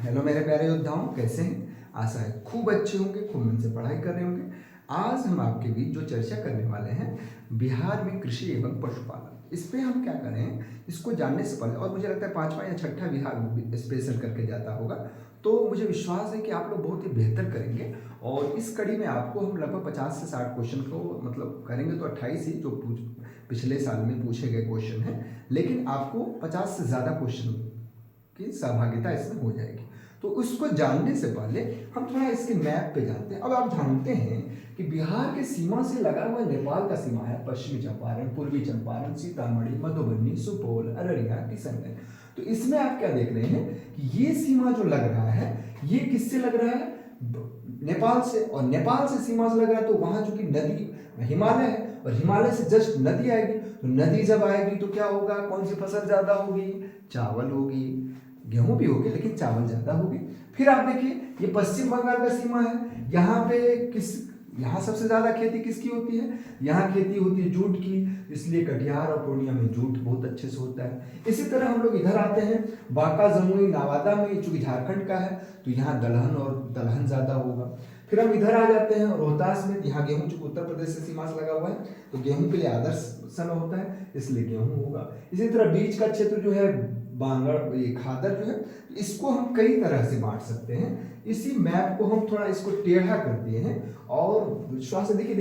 Hello मेरे प्यारे योद्धाओं, कैसे हैं? आशा है खूब अच्छे होंगे, खूब मन से पढ़ाई कर रहे होंगे। आज हम आपके बीच जो चर्चा करने वाले हैं, बिहार में कृषि एवं पशुपालन, इस पे हम क्या करें, इसको जानने से पहले, और मुझे लगता है पांचवा या छठा बिहार स्पेशल करके जाता होगा, तो मुझे विश्वास है कि आप लोग बहुत ही बेहतर करेंगे। और इस कड़ी में आपको हम लगभग 50 से 60 क्वेश्चन को मतलब करेंगे, तो 28 ही जो पिछले साल में पूछे गए क्वेश्चन हैं, लेकिन आपको 50 से ज़्यादा क्वेश्चन की सहभागिता इसमें हो जाएगी। तो उसको जानने से पहले हम थोड़ा इसके मैप पे जानते हैं। अब आप जानते हैं कि बिहार के सीमा से लगा हुआ नेपाल का सीमा है, पश्चिमी चंपारण, पूर्वी चंपारण, सीतामढ़ी, मधुबनी, सुपौल, अररिया, किशनगंज। तो इसमें आप क्या देख रहे हैं कि ये सीमा जो लग रहा है, ये किससे लग रहा है? नेपाल से। और नेपाल से सीमा से लग रहा है, तो वहां जो कि नदी हिमालय है, और हिमालय से जस्ट नदी आएगी, तो नदी जब आएगी तो क्या होगा? कौन सी फसल ज्यादा होगी? चावल होगी। गेहूं भी होगी, लेकिन चावल ज्यादा होगी। फिर आप देखिए, ये पश्चिम बंगाल का सीमा है। यहाँ पे यहाँ सबसे ज्यादा खेती किसकी होती है? यहाँ खेती होती है जूट की, इसलिए कटिहार और पूर्णिया में जूट बहुत अच्छे से होता है। इसी तरह हम लोग इधर आते हैं, बांका, जमुई, नवादा में, चूंकि झारखंड का है तो यहाँ दलहन और दलहन ज्यादा होगा। फिर हम इधर आ जाते हैं रोहतास में, यहाँ गेहूं, चूंकि उत्तर प्रदेश से सीमा से लगा हुआ है, तो गेहूं के लिए आदर्श समय होता है, इसलिए गेहूं होगा। इसी तरह बीच का क्षेत्र जो है, बांगड़, ये खादर जो है, इसको हम कई तरह से बांट सकते हैं। इसी मैप को हम थोड़ा इसको टेढ़ा कर दिए हैं, और विश्वास से देखिए,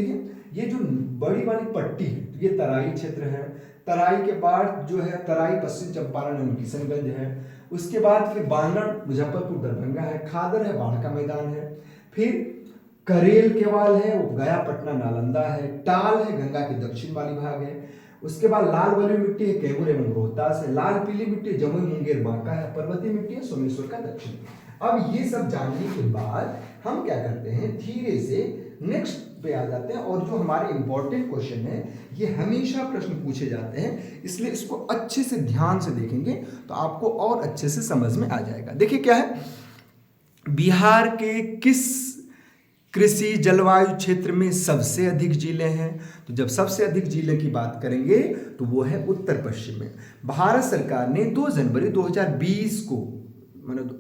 ये जो बड़ी वाली पट्टी है, ये तराई क्षेत्र है। तराई के बाद जो है, तराई पश्चिम चंपारण एवं किशनगंज है। उसके बाद फिर बांगड़, मुजफ्फरपुर, दरभंगा है। खादर है, बाढ़ का मैदान है। फिर करेल केवाल है, वो गया, पटना, नालंदा है। टाल है, गंगा के दक्षिण वाली भाग है। उसके बाद लाल बलुई मिट्टी है, कैमूर एवं रोहतास है। लाल पीली मिट्टी जमुई, मुंगेर, बांका है। पर्वतीय मिट्टी है, सोमेश्वर का दक्षिण। अब ये सब जानने के बाद हम क्या करते हैं, धीरे से नेक्स्ट पे आ जाते हैं। और जो हमारे इंपॉर्टेंट क्वेश्चन है, ये हमेशा प्रश्न पूछे जाते हैं, इसलिए इसको अच्छे से ध्यान से देखेंगे तो आपको और अच्छे से समझ में आ जाएगा। देखिए क्या है, बिहार के किस कृषि जलवायु क्षेत्र में सबसे अधिक जिले हैं? तो जब सबसे अधिक जिले की बात करेंगे तो वो है उत्तर पश्चिम में। भारत सरकार ने 2 जनवरी 2020 को, मतलब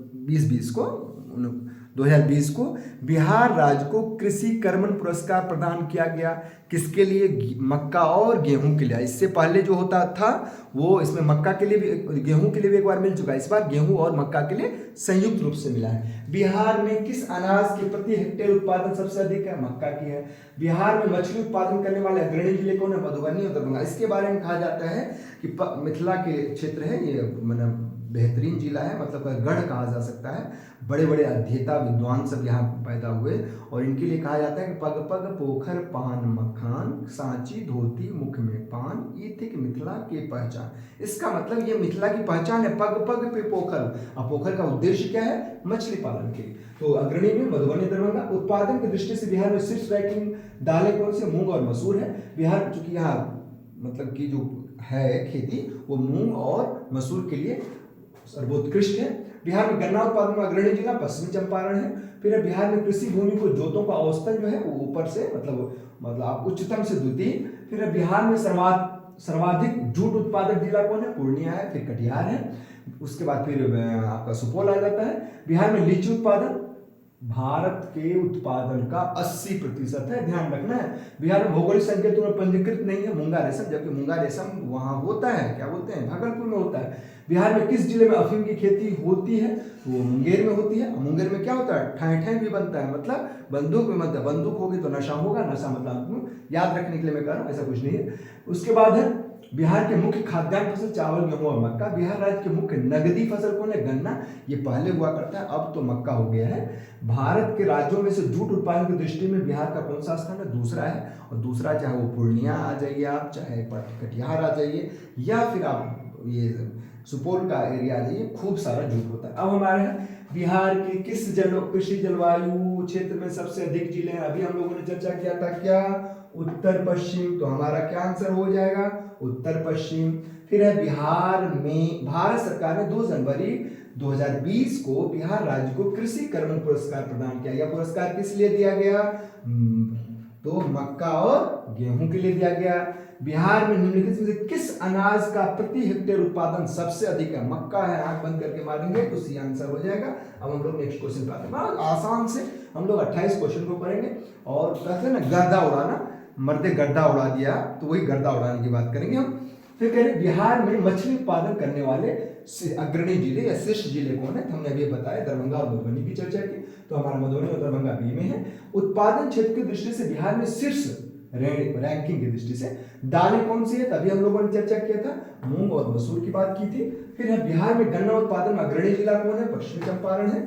2020 को बिहार राज्य को कृषि कर्मण पुरस्कार प्रदान किया गया। किसके लिए? मक्का और गेहूं के लिए। इससे पहले जो होता था वो, इसमें मक्का के लिए भी, गेहूं के लिए भी एक बार मिल चुका है, इस बार गेहूं और मक्का के लिए संयुक्त रूप से मिला है। बिहार में किस अनाज के प्रति हेक्टेयर उत्पादन सबसे अधिक है? मक्का की है। बिहार में मछली उत्पादन करने वाले अग्रणी जिले कौन है? मधुबनी और दरभंगा। इसके बारे में कहा जाता है कि मिथिला के क्षेत्र है ये, मतलब बेहतरीन जिला है, मतलब गढ़ कहा जा सकता है। बड़े बड़े अध्येता विद्वान सब यहाँ पैदा हुए, और इनके लिए कहा जाता है कि पग पग पोखर पान मखान, सांची धोती मुख में पान, ये थी कि मिथिला की पहचान। इसका मतलब ये मिथिला की पहचान है, पग पग पे पोखर। अब पोखर का उद्देश्य क्या है? मछली पालन के लिए। तो अग्रणी में मधुबनी, दरभंगा। उत्पादन की दृष्टि से बिहार में शीर्ष रैंकिंग दालें कौन से? मूंग और मसूर है। बिहार चूंकि यहाँ मतलब की जो है खेती, वो मूंग और मसूर के लिए सर्वोत्कृष्ट है। बिहार में गन्ना उत्पादन में अग्रणी जिला पश्चिमी चंपारण है। फिर बिहार में कृषि भूमि को जोतों का औसतन जो है वो ऊपर से, मतलब आप उच्चतम से द्वितीय। फिर बिहार में सर्वाधिक जूट उत्पादक जिला कौन है? पूर्णिया है। फिर कटिहार है। उसके बाद फिर आपका सुपौल आ जाता है। बिहार में लीची उत्पादन भारत के उत्पादन का 80% है, ध्यान रखना है। बिहार में भौगोलिक संकेतों में पंजीकृत नहीं है मूंगा रेशम, जबकि मूंगा रेशम वहां होता है, क्या बोलते हैं, भागलपुर में होता है। बिहार में किस जिले में अफीम की खेती होती है? तो वो मुंगेर में होती है। मुंगेर में क्या होता है? ठाई ठाई भी बनता है, मतलब बंदूक में, मतलब बंदूक होगी तो नशा होगा, नशा मतलब याद रखने के लिए मैं कह रहा हूँ, ऐसा कुछ नहीं है। उसके बाद है बिहार के मुख्य खाद्यान्न फसल चावल, गेहूं और मक्का। बिहार राज्य के मुख्य नगदी फसल कौन है? गन्ना। ये पहले हुआ करता है, अब तो मक्का हो गया है। भारत के राज्यों में से जूट उत्पादन की दृष्टि में बिहार का कौन सा स्थान है? दूसरा है। और दूसरा, चाहे वो पूर्णिया आ जाइए आप, चाहे कटिहार आ जाइए, या फिर आप ये सुपौल का एरिया आ जाइए, खूब सारा जूट होता है। अब हमारे हैं बिहार के किस कृषि जलवायु क्षेत्र में सबसे अधिक जिले हैं? अभी हम लोगों ने चर्चा किया था, क्या? उत्तर पश्चिम। तो हमारा क्या आंसर हो जाएगा? उत्तर पश्चिम। फिर है बिहार में, भारत सरकार ने 2 जनवरी 2020 को बिहार राज्य को कृषि कर्मण पुरस्कार प्रदान किया। यह पुरस्कार किस लिए दिया गया? तो मक्का और गेहूं के लिए दिया गया। बिहार में निम्नलिखित में से किस अनाज का प्रति हेक्टेयर उत्पादन सबसे अधिक है? मक्का है, आंख बंद करके मारेंगे तो सी आंसर हो जाएगा। अब हम लोग नेक्स्ट क्वेश्चन पे आते हैं। आसान से हम लोग 28 क्वेश्चन को करेंगे और कहते हैं ना गर्दा उड़ाना, मर्दे गर्दा उड़ा दिया, तो वही गर्दा उड़ाने की बात करेंगे हम। फिर कह रहे बिहार में मछली उत्पादन करने वाले अग्रणी जिले या शीर्ष जिले कौन है? तो हमने अभी बताया दरभंगा और मधुबनी की चर्चा की, तो हमारा मधुबनी और दरभंगा बी में है। उत्पादन क्षेत्र की दृष्टि से बिहार में शीर्ष रैंकिंग की दृष्टि से दालें कौन सी है? तभी हम लोगों ने चर्चा किया था, मूंग और मसूर की बात की थी। फिर है बिहार में गन्ना उत्पादन में अग्रणी जिला कौन है? पश्चिमी चंपारण है।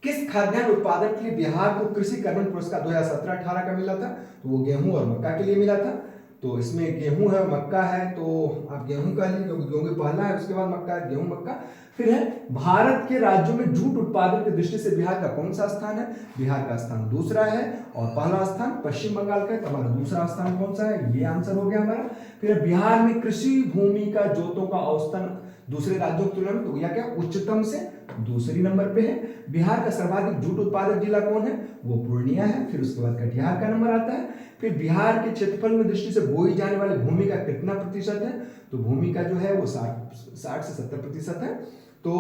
किस खाद्यान्न उत्पादन के लिए बिहार को कृषि कर्मण पुरस्कार 2017-18 का मिला था? तो वो गेहूं और मक्का के लिए मिला था। तो इसमें गेहूं है, मक्का है, तो आप गेहूं का लीजिए क्योंकि गेहूं पहला है, उसके बाद मक्का है, गेहूं मक्का। फिर है भारत के राज्यों में जूट उत्पादन की दृष्टि से बिहार का कौन सा स्थान है? बिहार का स्थान दूसरा है और पहला स्थान पश्चिम बंगाल का है, तो हमारा दूसरा स्थान कौन सा है? ये आंसर हो गया हमारा। फिर बिहार में कृषि भूमि का जोतों का औसतन दूसरे राज्यों की तुलना में तो या क्या उच्चतम से दूसरी नंबर पे है। बिहार का सर्वाधिक जूट उत्पादक जिला कौन है? वो पूर्णिया है। फिर उसके बाद कटिहार का नंबर आता है। फिर बिहार के क्षेत्रफल में दृष्टि से बोई जाने वाली भूमि का कितना प्रतिशत है? तो भूमि का जो है वो 60 से 70% है। तो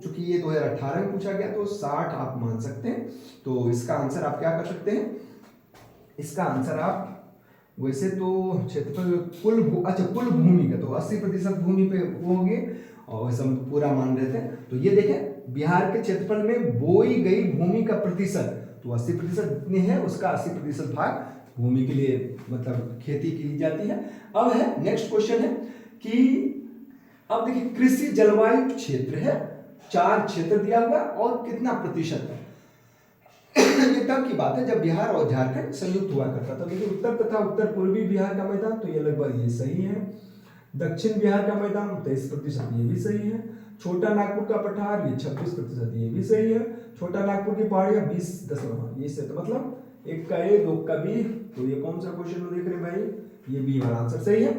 चूंकि ये 2018 में पूछा गया तो 60 आप मान सकते हैं। तो इसका आंसर आप क्या कर सकते हैं? इसका आंसर आप वैसे तो क्षेत्रफल कुल भूमि का तो 80% भूमि पे वो होंगे और वैसे हम पूरा मान रहे थे। तो ये देखें बिहार के क्षेत्रफल में बोई गई भूमि का प्रतिशत तो 80% जितनी है उसका 80% भाग भूमि के लिए मतलब खेती की जाती है। अब है नेक्स्ट क्वेश्चन है कि अब देखिए कृषि जलवायु क्षेत्र है, 4 क्षेत्र दिया हुआ और कितना प्रतिशत है? ये तब की बात है जब बिहार और झारखंड संयुक्त हुआ करता था। देखिए उत्तर तथा उत्तर पूर्वी बिहार का मैदान तो ये लगभग ये सही है। दक्षिण बिहार का मैदान 23%, ये भी सही है। छोटा नागपुर का पठार ये 26%, ये भी सही है। छोटा नागपुर की पहाड़ियां 20.5, ये से तो मतलब एक का ए दो का बी। तो ये कौन सा क्वेश्चन में देख रहे हैं भाई? ये बी वाला आंसर सही है।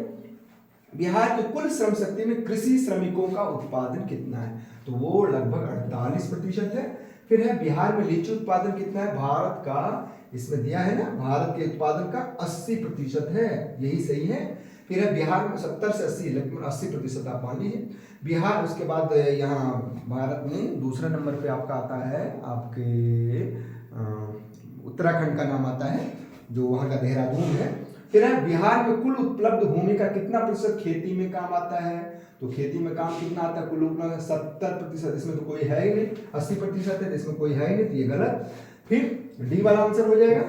बिहार की कुल श्रम शक्ति में कृषि श्रमिकों का उत्पादन कितना है? तो वो लगभग 48% है। फिर है बिहार में लीची उत्पादन कितना है? भारत का इसमें दिया है ना, भारत के उत्पादन का 80% है, यही सही है। फिर है बिहार में 70 से 80, लगभग 80% आप मान लीजिए। बिहार उसके बाद यहाँ भारत में दूसरा नंबर पे आपका आता है आपके उत्तराखंड का नाम आता है जो वहाँ का देहरादून है। फिर है बिहार में कुल उपलब्ध भूमि का कितना प्रतिशत खेती में काम आता है? तो खेती में काम कितना आता है? कुल उपलब्ध 70%, इसमें तो कोई है ही नहीं। 80% है, इसमें कोई है ही नहीं, तो ये गलत। फिर डी वाला आंसर हो जाएगा।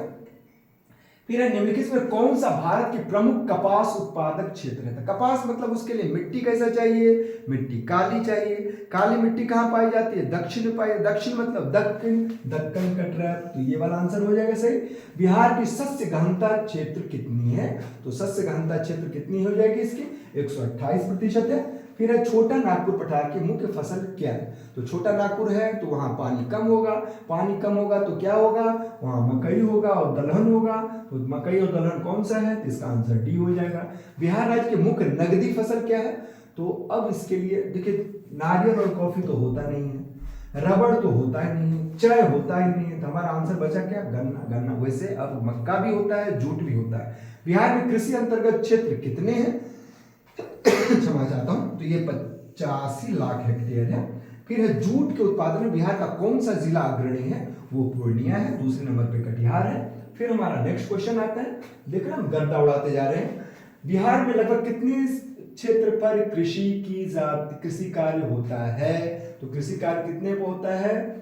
फिर निम्नलिखित में कौन सा भारत की प्रमुख कपास उत्पादक क्षेत्र है? तो कपास मतलब उसके लिए मिट्टी कैसा चाहिए? मिट्टी काली चाहिए। काली मिट्टी कहाँ पाई जाती है? दक्षिण में पाई। दक्षिण मतलब दक्कन कटरा, तो ये वाला आंसर हो जाएगा सही। बिहार की शस्य गहनता क्षेत्र कितनी है? तो शस्य गहनता क्षेत्र कितनी हो जाएगी इसकी? 128% है। फिर है छोटा नागपुर पठार की मुख्य फसल क्या है? तो छोटा नागपुर है तो वहां पानी कम होगा, पानी कम होगा तो क्या होगा? वहां मकई होगा और दलहन होगा। तो मकई और दलहन कौन सा है? तो इसका आंसर डी हो जाएगा। बिहार राज्य की मुख्य नगदी फसल क्या है? तो अब इसके लिए देखिए नारियल और कॉफी तो होता नहीं है, रबड़ तो होता ही नहीं है, चाय होता ही नहीं है, तो हमारा आंसर बचा क्या? गन्ना। गन्ना वैसे अब मक्का भी होता है, जूट भी होता है। बिहार में कृषि अंतर्गत क्षेत्र कितने हैं? क्षमा चाहता हूं, तो ये 85 लाख हेक्टेयर है। फिर है जूट के उत्पादन में बिहार का कौन सा जिला अग्रणी है? वो पूर्णिया है। दूसरे नंबर पे कटिहार है। फिर हमारा नेक्स्ट क्वेश्चन आता है, देख रहे हैं हम गर्दा उड़ाते जा रहे हैं। बिहार में लगभग कितनी क्षेत्र पर कृषि कार्य होता है? तो कृषि कार्य कितने पे होता है?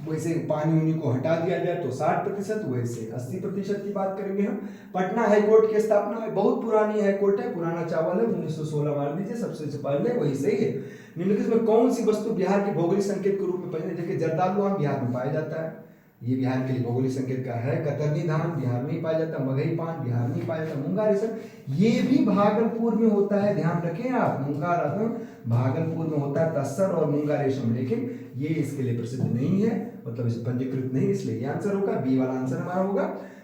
वैसे पानी उनी को हटा दिया जाए तो 60%, वैसे 80% की बात करेंगे हम। पटना हाईकोर्ट की स्थापना है, बहुत पुरानी हाईकोर्ट है, पुराना चावल है, 1916 मार दीजिए, सबसे पहले वही सही है। निम्नलिखित में कौन सी वस्तु बिहार के भौगोलिक संकेत के रूप में पहले? देखिए जर्दालू आम बिहार में पाया जाता है, ये बिहार के लिए भौगोलिक संकेत का है। कतरनी धान बिहार में ही पाया जाता है। मगही पान बिहार में ही पाया जाता है। मूंगा रेशम ये भी भागलपुर में होता है, ध्यान रखें आप। मूंगा रेशम भागलपुर में होता है, तस्सर और मूंगा रेशम, लेकिन ये इसके लिए प्रसिद्ध नहीं है, मतलब इसे पंजीकृत नहीं, इसलिए ये आंसर होगा बी वाला आंसर हमारा होगा।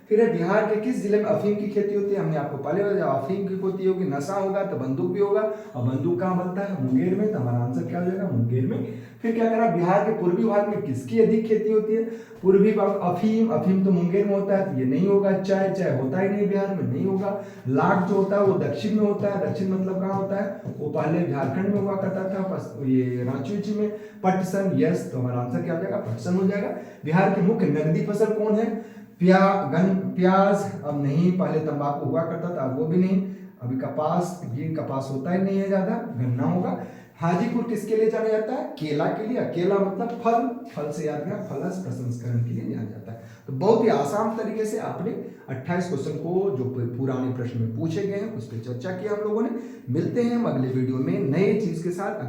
फिर है बिहार के किस जिले में अफीम की खेती होती है? हमने आपको पहले बताया, जब अफीम की खेती होगी, नशा होगा तो बंदूक भी होगा, और बंदूक कहाँ बनता है? मुंगेर में। तो हमारा आंसर क्या हो जाएगा? मुंगेर में। फिर क्या करा, बिहार के पूर्वी भाग में किसकी अधिक खेती होती है? पूर्वी भाग अफीम, अफीम तो मुंगेर में होता है, तो ये नहीं होगा। चाय, चाय होता ही नहीं बिहार में, नहीं होगा। लाख जो होता है वो दक्षिण में होता है, दक्षिण मतलब कहाँ होता है? वो पहले झारखंड में हुआ करता था, बस ये रांची उची में। पटसन, यस, तो हमारा आंसर क्या हो जाएगा? पटसन हो जाएगा। बिहार की मुख्य नगदी फसल कौन है? प्याज, अब नहीं, पहले तंबाकू हुआ करता था, अब वो भी नहीं। अभी कपास, ये कपास होता ही नहीं है ज्यादा, गन्ना होगा। हाजीपुर किसके लिए जाना जाता है? केला के लिए। केला मतलब फल, फल से याद रखना, फलस प्रसंस्करण के लिए जाना जाता है। तो बहुत ही आसान तरीके से आपने 28 क्वेश्चन को जो पुराने प्रश्न में पूछे गए हैं उस पर चर्चा की हम लोगों ने। मिलते हैं हम अगले वीडियो में नए चीज के साथ।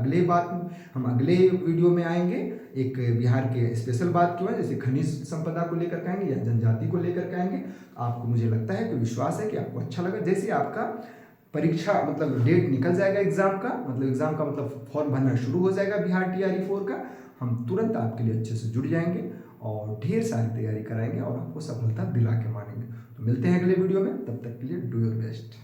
हम अगले वीडियो में आएंगे, एक बिहार के स्पेशल बात क्यों है, जैसे खनिज संपदा को लेकर के आएंगे या जनजाति को लेकर के आएंगे। आपको, मुझे लगता है कि विश्वास है कि आपको अच्छा लगा। जैसे आपका परीक्षा मतलब डेट निकल जाएगा एग्जाम का, मतलब फॉर्म भरना शुरू हो जाएगा बिहार TRE 4 का, हम तुरंत आपके लिए अच्छे से जुड़ जाएंगे और ढेर सारी तैयारी कराएंगे और आपको सफलता दिला के मानेंगे। तो मिलते हैं अगले वीडियो में, तब तक के लिए डू योर बेस्ट।